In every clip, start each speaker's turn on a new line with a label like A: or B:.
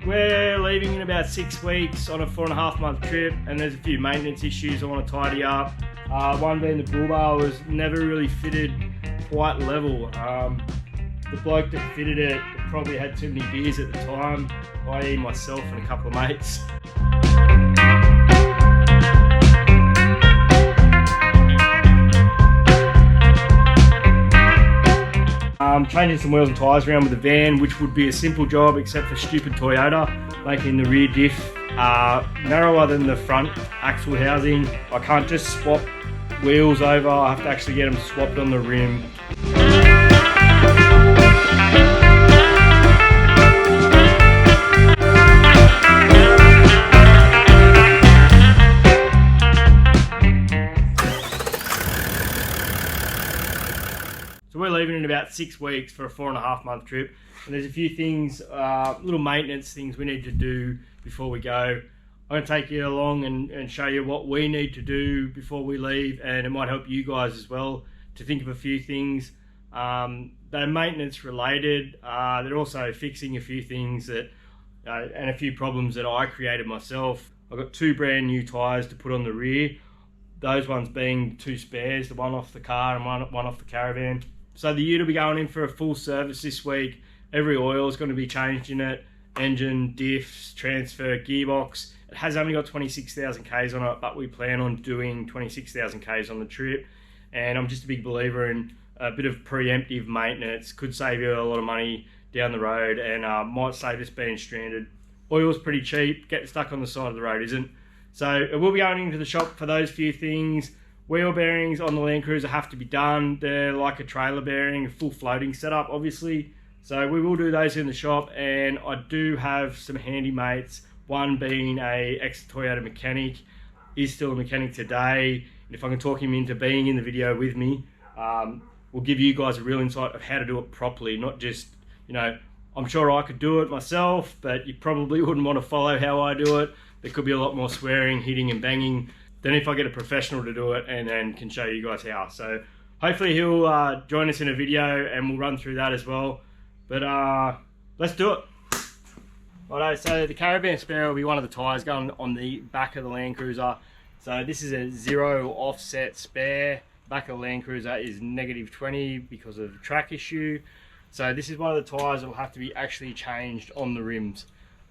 A: we're leaving in about 6 weeks on a 4.5 month trip, and there's a few maintenance issues I want to tidy up. One being the bull bar was never really fitted quite level. The bloke that fitted it probably had too many beers at the time, i.e. myself and a couple of mates. Changing some wheels and tyres around with the van, which would be a simple job except for stupid Toyota making the rear diff narrower than the front axle housing. I can't just swap wheels over, I have to actually get them swapped on the rim. So we're leaving in about 6 weeks for a 4.5 month trip, and there's a few things, little maintenance things we need to do before we go. I'm going to take you along and show you what we need to do before we leave, and it might help you guys as well to think of a few things. They're maintenance related, they're also fixing a few things that and a few problems that I created myself. I've got 2 brand new tyres to put on the rear, those ones being 2 spares, the one off the car and one off the caravan. So the ute will be going in for a full service this week. Every oil is going to be changed in it, engine, diffs, transfer, gearbox. It has only got 26,000 Ks on it, but we plan on doing 26,000 Ks on the trip. And I'm just a big believer in a bit of preemptive maintenance. Could save you a lot of money down the road, and might save us being stranded. Oil's pretty cheap, getting stuck on the side of the road isn't. So it will be going into the shop for those few things. Wheel bearings on the Landcruiser have to be done. They're like a trailer bearing, a full floating setup obviously. So we will do those in the shop, and I do have some handy mates, one being a ex-Toyota mechanic, is still a mechanic today. And if I can talk him into being in the video with me, we'll give you guys a real insight of how to do it properly, not just, you know, I'm sure I could do it myself, but you probably wouldn't want to follow how I do it. There could be a lot more swearing, hitting and banging than if I get a professional to do it and then can show you guys how. So hopefully he'll join us in a video and we'll run through that as well. But let's do it. Righto, so the caravan spare will be one of the tyres going on the back of the Landcruiser. So this is a 0 offset spare. Back of the Landcruiser is -20 because of the track issue. So this is one of the tyres that will have to be actually changed on the rims.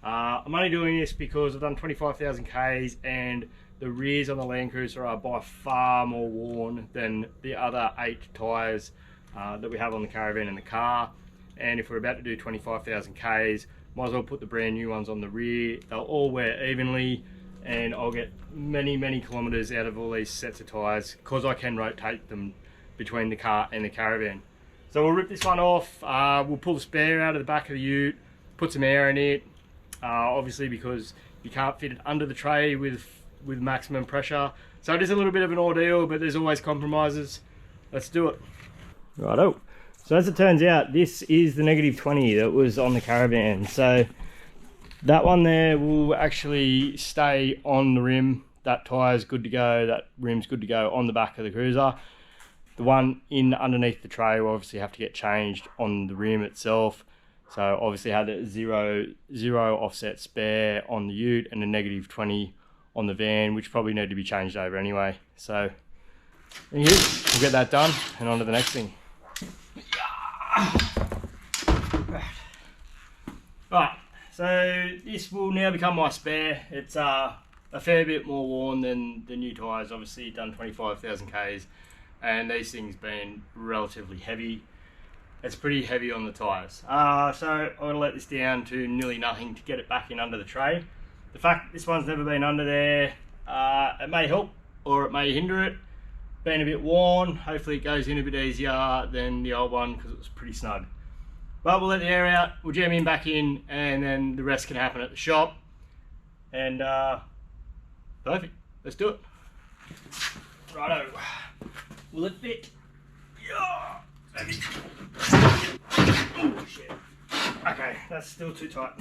A: I'm only doing this because I've done 25,000 Ks and the rears on the Landcruiser are by far more worn than the other 8 tyres that we have on the caravan and the car. And if we're about to do 25,000 Ks, might as well put the brand new ones on the rear. They'll all wear evenly, and I'll get many kilometres out of all these sets of tyres because I can rotate them between the car and the caravan. So we'll rip this one off, we'll pull the spare out of the back of the ute, put some air in it, obviously because you can't fit it under the tray with maximum pressure. So it is a little bit of an ordeal, but there's always compromises. Let's do it. Righto. So as it turns out, this is the -20 that was on the caravan. So that one there will actually stay on the rim. That tyre's good to go, that rim's good to go on the back of the cruiser. The one in underneath the tray will obviously have to get changed on the rim itself. So obviously had a zero offset spare on the ute and a -20 on the van, which probably need to be changed over anyway. So we'll get that done and on to the next thing. Right, so this will now become my spare. It's a fair bit more worn than the new tyres, obviously done 25,000 Ks, and these things being relatively heavy. It's pretty heavy on the tyres. So I'm going to let this down to nearly nothing to get it back in under the tray. The fact this one's never been under there, it may help or it may hinder it. Being a bit worn, hopefully it goes in a bit easier than the old one because it was pretty snug. But we'll let the air out, we'll jam him back in, and then the rest can happen at the shop. And perfect, let's do it. Righto, will it fit? Yeah. Oh shit. Okay, that's still too tight.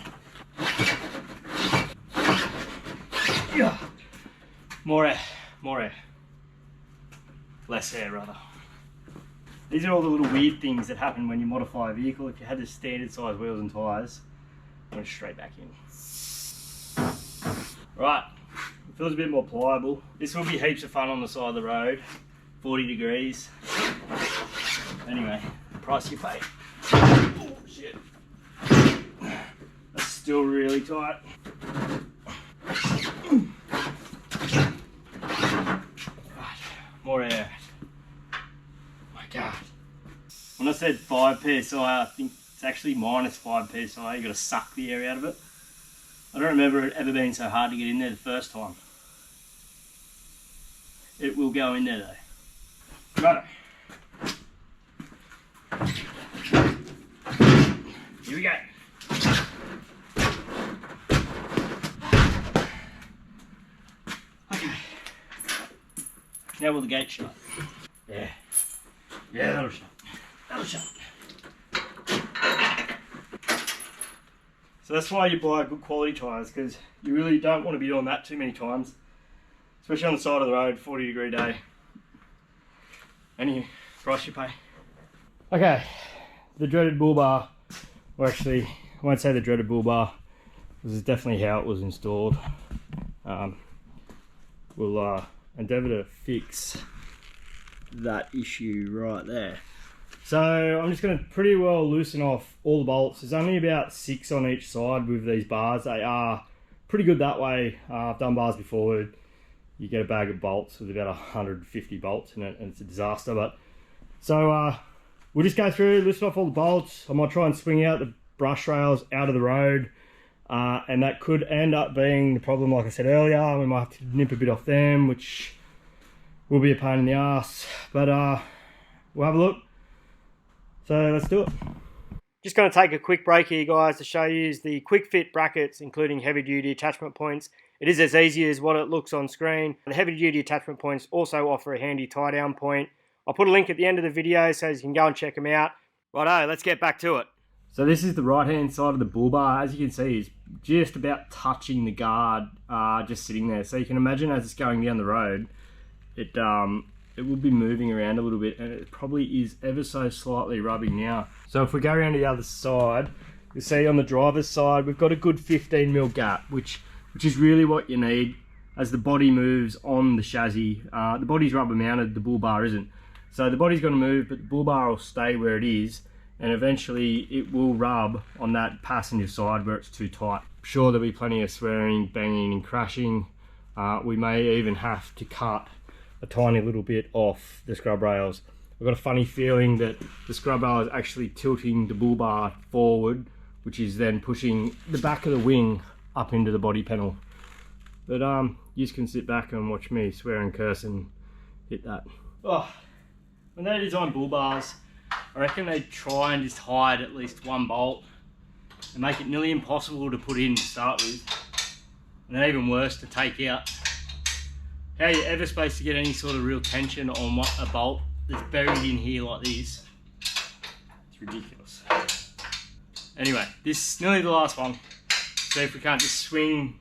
A: Yeah. More air. Less air rather. These are all the little weird things that happen when you modify a vehicle. If you had the standard size wheels and tyres, Going straight back in. Right, it feels a bit more pliable. This will be heaps of fun on the side of the road. 40 degrees. Anyway, price you pay. Oh shit. That's still really tight. Right, more air. Oh my god. When I said 5 psi, I think it's actually minus 5 psi. You got to suck the air out of it. I don't remember it ever being so hard to get in there the first time. It will go in there though. Right. Here we go. Okay. Now will the gate shut? Yeah. Yeah, that'll shut. That'll shut. So that's why you buy good quality tyres, because you really don't want to be doing that too many times. Especially on the side of the road, 40 degree day. Any price you pay. Okay, the dreaded bull bar. Well, actually, I won't say the dreaded bull bar. This is definitely how it was installed. We'll endeavour to fix that issue right there. So I'm just going to pretty well loosen off all the bolts. There's only about 6 on each side with these bars. They are pretty good that way. I've done bars before. You get a bag of bolts with about 150 bolts in it, and it's a disaster. But so we'll just go through, loosen off all the bolts. I might try and swing out the brush rails out of the road, and that could end up being the problem. Like I said earlier, we might have to nip a bit off them, which will be a pain in the ass. But we'll have a look. So let's do it. Just going to take a quick break here, guys, to show you the quick fit brackets, including heavy duty attachment points. It is as easy as what it looks on screen. The heavy duty attachment points also offer a handy tie down point. I'll put a link at the end of the video so you can go and check them out. Righto, let's get back to it. So this is the right hand side of the bull bar. As you can see, it's just about touching the guard, just sitting there. So you can imagine as it's going down the road, it will be moving around a little bit, and it probably is ever so slightly rubbing now. So if we go around to the other side, you'll see on the driver's side, we've got a good 15mm gap, which is really what you need as the body moves on the chassis. The body's rubber mounted, the bull bar isn't. So the body's going to move, but the bull bar will stay where it is, and eventually it will rub on that passenger side where it's too tight. Sure, there'll be plenty of swearing, banging and crashing. We may even have to cut a tiny little bit off the scrub rails. I've got a funny feeling that the scrub rail is actually tilting the bull bar forward, which is then pushing the back of the wing up into the body panel. But you can sit back and watch me swear and curse and hit that. Oh, when they design bull bars, I reckon they try and just hide at least one bolt and make it nearly impossible to put in to start with, and then even worse to take out. How are you ever supposed to get any sort of real tension on a bolt that's buried in here like this? It's ridiculous. Anyway, this is nearly the last one. See if we can't just swing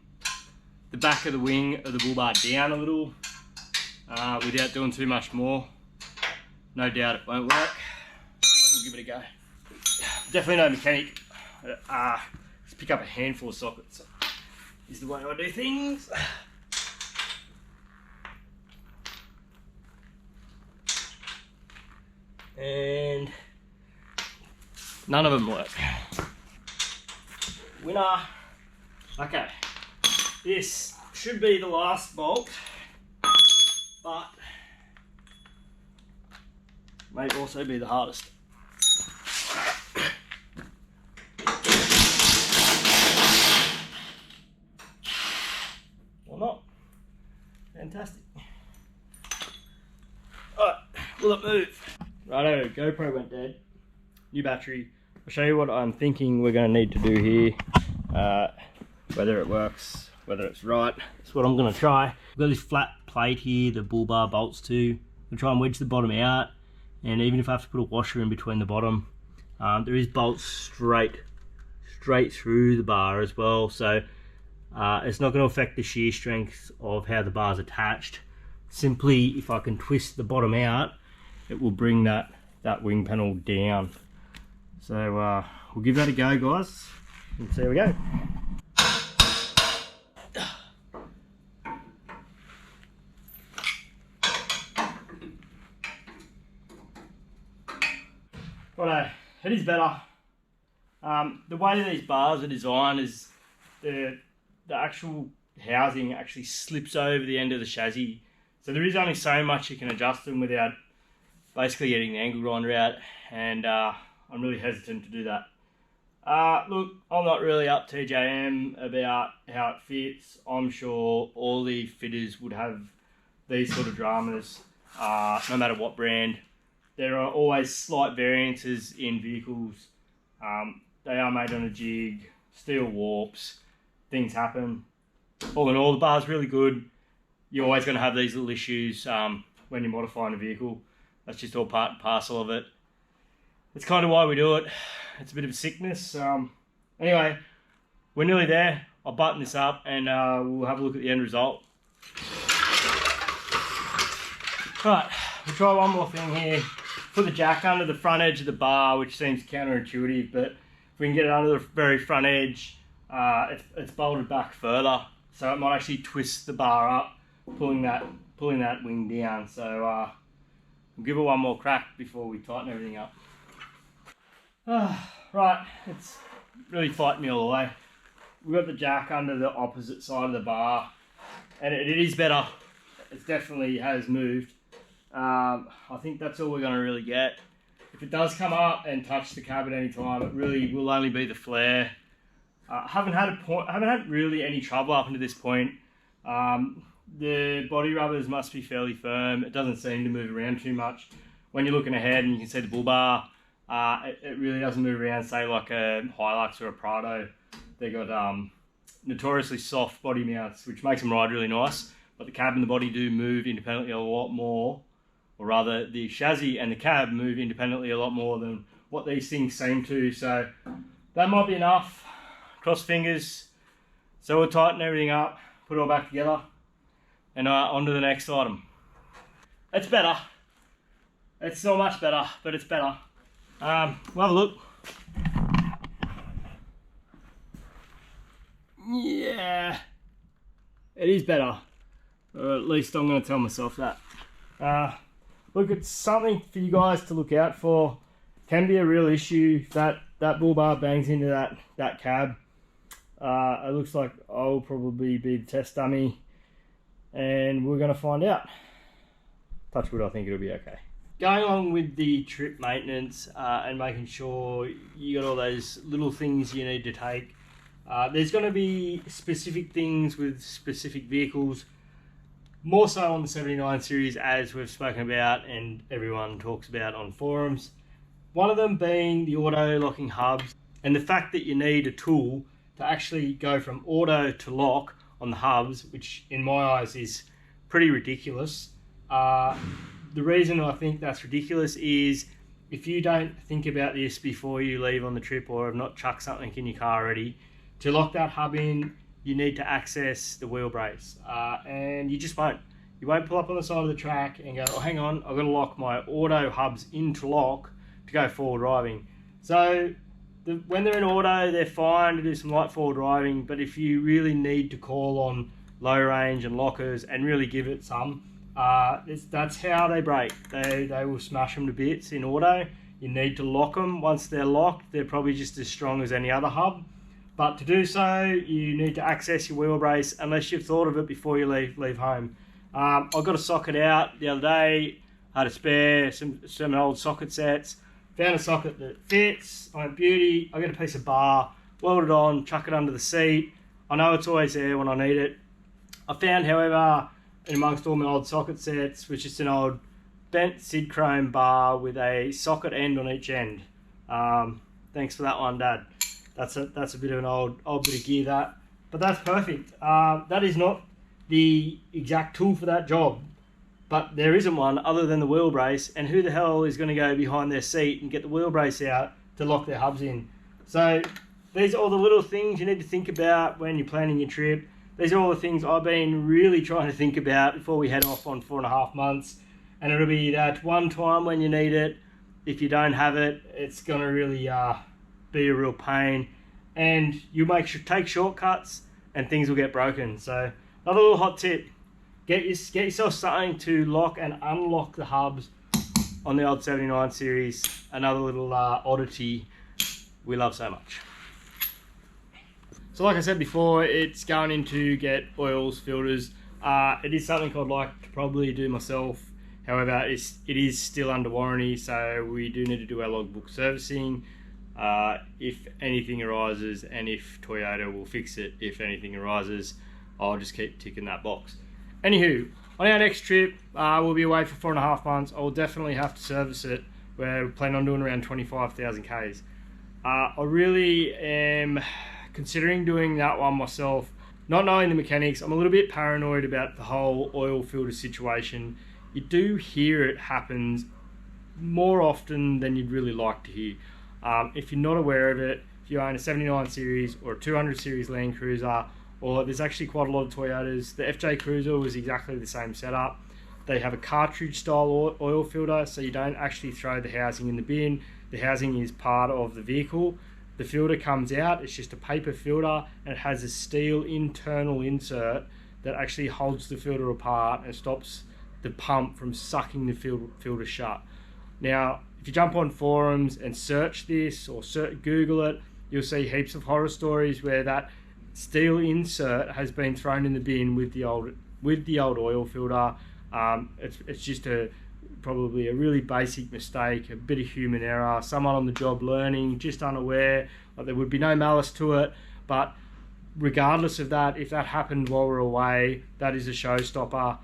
A: the back of the wing of the bull bar down a little without doing too much more. No doubt it won't work, but we'll give it a go. Definitely no mechanic. Just pick up a handful of sockets is the way I do things. And none of them work. Winner. Okay, this should be the last bolt, but may also be the hardest. Or not. Fantastic. Alright, will it move? Righto, GoPro went dead. New battery. I'll show you what I'm thinking we're going to need to do here. Whether it works, whether it's right. That's what I'm going to try. I've got this flat plate here, the bull bar bolts to. I'll try and wedge the bottom out. And even if I have to put a washer in between the bottom, there is bolts straight through the bar as well. So it's not going to affect the shear strength of how the bar's attached. Simply, if I can twist the bottom out, it will bring that wing panel down. So we'll give that a go, guys. And so there we go. Righto, it is better. The way these bars are designed is the actual housing actually slips over the end of the chassis. So there is only so much you can adjust them without basically getting the angle grinder out, and I'm really hesitant to do that. Look, I'm not really up TJM about how it fits. I'm sure all the fitters would have these sort of dramas, no matter what brand. There are always slight variances in vehicles. They are made on a jig, steel warps, things happen. All in all, the bar's really good. You're always going to have these little issues when you're modifying a vehicle. That's just all part and parcel of it. It's kind of why we do it. It's a bit of a sickness. Anyway, we're nearly there. I'll button this up and we'll have a look at the end result. Right, we'll try one more thing here. Put the jack under the front edge of the bar, which seems counterintuitive, but if we can get it under the very front edge, it's bolted back further, so it might actually twist the bar up, pulling that wing down. So we'll give it one more crack before we tighten everything up. Right, it's really fighting me all the way. We've got the jack under the opposite side of the bar, and it is better. It definitely has moved. I think that's all we're going to really get. If it does come up and touch the cab at any time, it really will only be the flare. Haven't had really any trouble up until this point. The body rubbers must be fairly firm. It doesn't seem to move around too much. When you're looking ahead and you can see the bull bar, it really doesn't move around, say like a Hilux or a Prado. They got notoriously soft body mounts, which makes them ride really nice, but the cab and the body do move independently a lot more. Or rather, the chassis and the cab move independently a lot more than what these things seem to. So that might be enough. Cross fingers. So we'll tighten everything up, put it all back together, and on to the next item. It's better. It's not much better, but it's better. We'll have a look. Yeah, it is better. Or at least I'm going to tell myself that. Look, it's something for you guys to look out for. Can be a real issue if that bull bar bangs into that cab. It looks like I'll probably be the test dummy, and we're going to find out. Touch wood, I think it'll be okay. Going along with the trip maintenance and making sure you got all those little things you need to take. There's going to be specific things with specific vehicles. More so on the 79 series, as we've spoken about and everyone talks about on forums. One of them being the auto locking hubs, and the fact that you need a tool to actually go from auto to lock on the hubs, which in my eyes is pretty ridiculous. The reason I think that's ridiculous is if you don't think about this before you leave on the trip, or have not chucked something in your car already, to lock that hub in, you need to access the wheel brace, and you just won't. You won't pull up on the side of the track and go, oh, hang on, I've got to lock my auto hubs into lock to go forward driving. So when they're in auto, they're fine to do some light forward driving, but if you really need to call on low range and lockers and really give it some, that's how they break. They will smash them to bits in auto. You need to lock them. Once they're locked, they're probably just as strong as any other hub. But to do so, you need to access your wheel brace unless you've thought of it before you leave home. I got a socket out the other day, had a spare, some old socket sets, found a socket that fits, I went beauty, I got a piece of bar, weld it on, chuck it under the seat. I know it's always there when I need it. I found, however, in amongst all my old socket sets, was just an old bent Sid Chrome bar with a socket end on each end. Thanks for that one, Dad. That's a bit of an old bit of gear, but that's perfect. That is not the exact tool for that job, but there isn't one other than the wheel brace, and who the hell is going to go behind their seat and get the wheel brace out to lock their hubs in? So these are all the little things you need to think about when you're planning your trip. These are all the things I've been really trying to think about before we head off on 4.5 months, and it'll be that one time when you need it. If you don't have it, it's going to really be a real pain. and you take shortcuts and things will get broken. So another little hot tip, get yourself something to lock and unlock the hubs on the old 79 series. Another little oddity we love so much. So like I said before, it's going into get oils, filters. It is something I'd like to probably do myself. However, it is still under warranty, so we do need to do our logbook servicing if anything arises, and if Toyota will fix it if anything arises. I'll just keep ticking that box. Anywho, on our next trip, we'll be away for 4.5 months. I'll definitely have to service it. We're planning on doing around 25,000 Ks. I really am considering doing that one myself. Not knowing the mechanics, I'm a little bit paranoid about the whole oil filter situation. You do hear it happens more often than you'd really like to hear. If you're not aware of it, if you own a 79 series or a 200 series Landcruiser, or there's actually quite a lot of Toyotas, the FJ Cruiser was exactly the same setup. They have a cartridge style oil filter, so you don't actually throw the housing in the bin. The housing is part of the vehicle. The filter comes out, it's just a paper filter, and it has a steel internal insert that actually holds the filter apart and stops the pump from sucking the filter shut. Now, if you jump on forums and search this or Google it, you'll see heaps of horror stories where that steel insert has been thrown in the bin with the old oil filter. It's just probably a really basic mistake, a bit of human error, someone on the job learning, just unaware. Like, there would be no malice to it, but regardless of that, if that happened while we're away, that is a showstopper.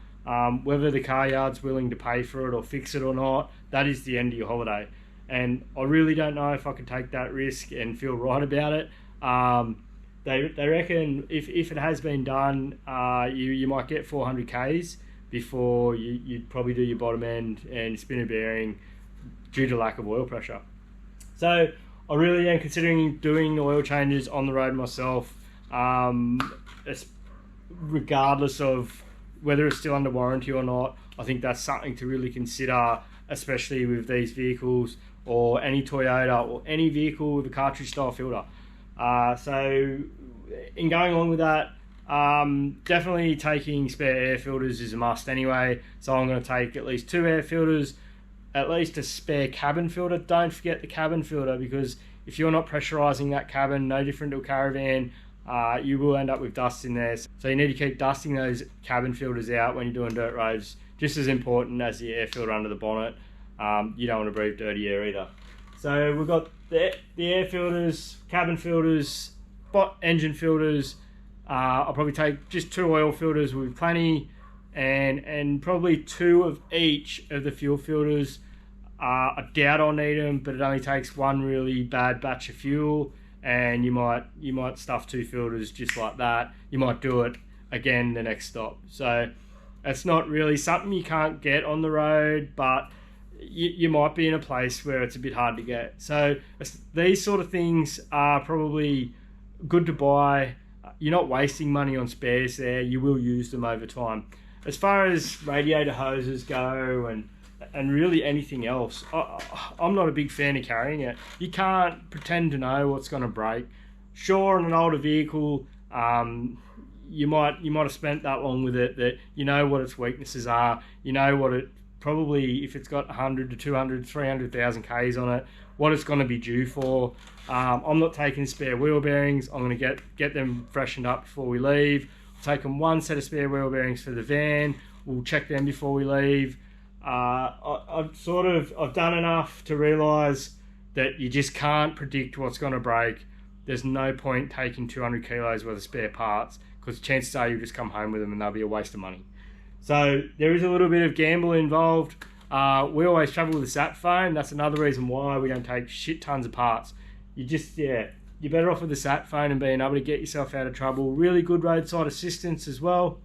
A: Whether the car yard's willing to pay for it or fix it or not, that is the end of your holiday. And I really don't know if I could take that risk and feel right about it. They reckon if it has been done, you might get 400 Ks before you'd probably do your bottom end and spin a bearing due to lack of oil pressure. So I really am considering doing oil changes on the road myself, regardless of whether it's still under warranty or not. I think that's something to really consider, especially with these vehicles or any Toyota or any vehicle with a cartridge style filter. So in going along with that, definitely taking spare air filters is a must anyway. So I'm going to take at least 2 air filters, at least a spare cabin filter. Don't forget the cabin filter, because if you're not pressurizing that cabin, no different to a caravan, you will end up with dust in there. So you need to keep dusting those cabin filters out when you're doing dirt roads, just as important as the air filter under the bonnet. You don't want to breathe dirty air either. So we've got the air filters, cabin filters, engine filters. I'll probably take just 2 oil filters with plenty, and probably 2 of each of the fuel filters. I doubt I'll need them, but it only takes 1 really bad batch of fuel, and you might stuff 2 filters just like that. You might do it again the next stop. So it's not really something you can't get on the road, but you might be in a place where it's a bit hard to get. So these sort of things are probably good to buy. You're not wasting money on spares there. You will use them over time. As far as radiator hoses go and really anything else, I'm not a big fan of carrying it. You can't pretend to know what's going to break. Sure, in an older vehicle, you might have spent that long with it that you know what its weaknesses are. You know what it probably, if it's got 100 to 200, 300,000 Ks on it, what it's going to be due for. I'm not taking spare wheel bearings. I'm going to get them freshened up before we leave. I'll take them 1 set of spare wheel bearings for the van. We'll check them before we leave. I've done enough to realise that you just can't predict what's going to break. There's no point taking 200 kilos worth of spare parts, because chances are you'll just come home with them and they'll be a waste of money. So there is a little bit of gamble involved. We always travel with a sat phone. That's another reason why we don't take shit tons of parts. You're better off with a sat phone and being able to get yourself out of trouble. Really good roadside assistance as well,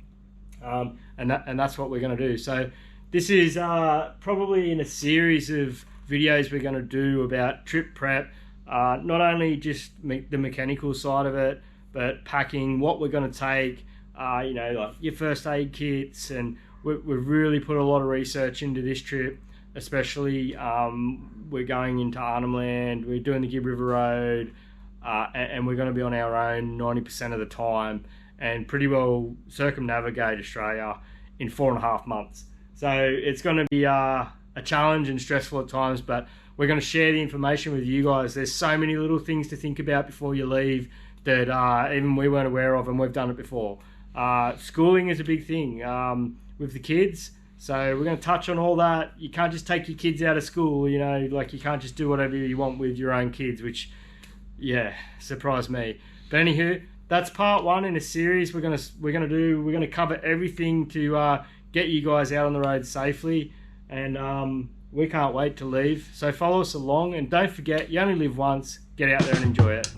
A: and that's what we're going to do. So this is probably in a series of videos we're going to do about trip prep, not only just the mechanical side of it, but packing, what we're going to take, like your first aid kits, and we've really put a lot of research into this trip. Especially we're going into Arnhem Land, we're doing the Gibb River Road, and we're going to be on our own 90% of the time and pretty well circumnavigate Australia in 4.5 months. So it's going to be a challenge and stressful at times, but we're going to share the information with you guys. There's so many little things to think about before you leave that even we weren't aware of, and we've done it before. Schooling is a big thing with the kids, so we're going to touch on all that. You can't just take your kids out of school, you know, like you can't just do whatever you want with your own kids, which, yeah, surprised me. But anywho, that's part one in a series. We're gonna cover everything to get you guys out on the road safely, and we can't wait to leave. So follow us along, and don't forget, you only live once. Get out there and enjoy it.